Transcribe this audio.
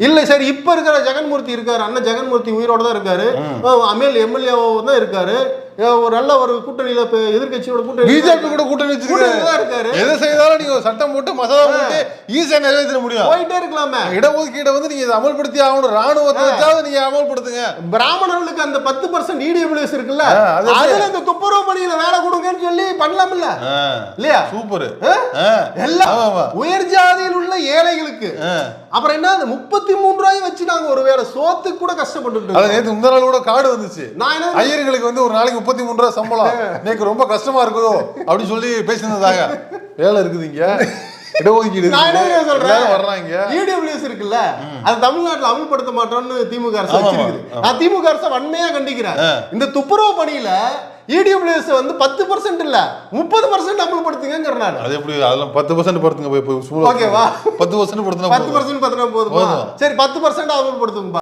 இல்ல சரி இப்ப இருக்கிற ஜெகன்மூர்த்தி இருக்காரு, அண்ணன் ஜெகன்மூர்த்தி உயிரோட தான் இருக்காரு, எம்எல்ஏ தான் இருக்காரு, ஒரு நல்ல ஒரு கூட்டணியில எதிர்கட்சியோட கூட்டணி, பிஜேபி கூட கூட்டணி வச்சிருக்காரு. எதை செய்தாலும் நீங்க சட்டம் போட்டு மசோதா போட்டு ஈஸியா நிறைவேற்ற முடியும், போயிட்டே இருக்கலாமே. இடஒதுக்கீடை வந்து நீங்க அமல்படுத்தி ஆகணும், ராணுவத்தை வச்சாவது நீங்க அமல்படுத்துங்க. பிராமணர்களுக்கு அந்த 10% EWS இருக்குல்ல, அதுல இந்த துப்புரவு பணியில வேலை கொடுங்கன்னு சொல்லி பண்ணலாம்ல இல்லையா? சூப்பர். எல்லாம் உயர் ஜாதியில் உள்ள ஏழைகளுக்கு. அப்புறம் என்ன 33 ரூபாய் வச்சு நாங்க ஒரு வேலை சோத்துக்கு கூட கஷ்டப்பட்டு. நேற்று முந்தா நாள் கூட கார்டு வந்துச்சு, ஐயர்களுக்கு வந்து ஒரு நாளைக்கு 33 ரூபாய் சம்பளம், எனக்கு ரொம்ப கஷ்டமா இருக்குதோ அப்படின்னு சொல்லி பேசினதாக. வேலை இருக்குது இங்க, இடஒதுக்கீடு வர்றாங்க. EWS இருக்குல்ல, அது தமிழ்நாட்டில் அமல்படுத்த மாட்டோம்னு திமுக அரசு வச்சிருக்குது. நான் திமுக அரசை வன்மையா கண்டிக்கிறேன். இந்த துப்புரவு பணியில EWS வந்து 10% இல்ல 30% அமல்படுத்துங்க. அது எப்படி? அதெல்லாம் 10% படுத்துங்க. ஓகேவா? 10% படுத்தினா 10% போதும். சரி 10% அமல்படுத்துங்க.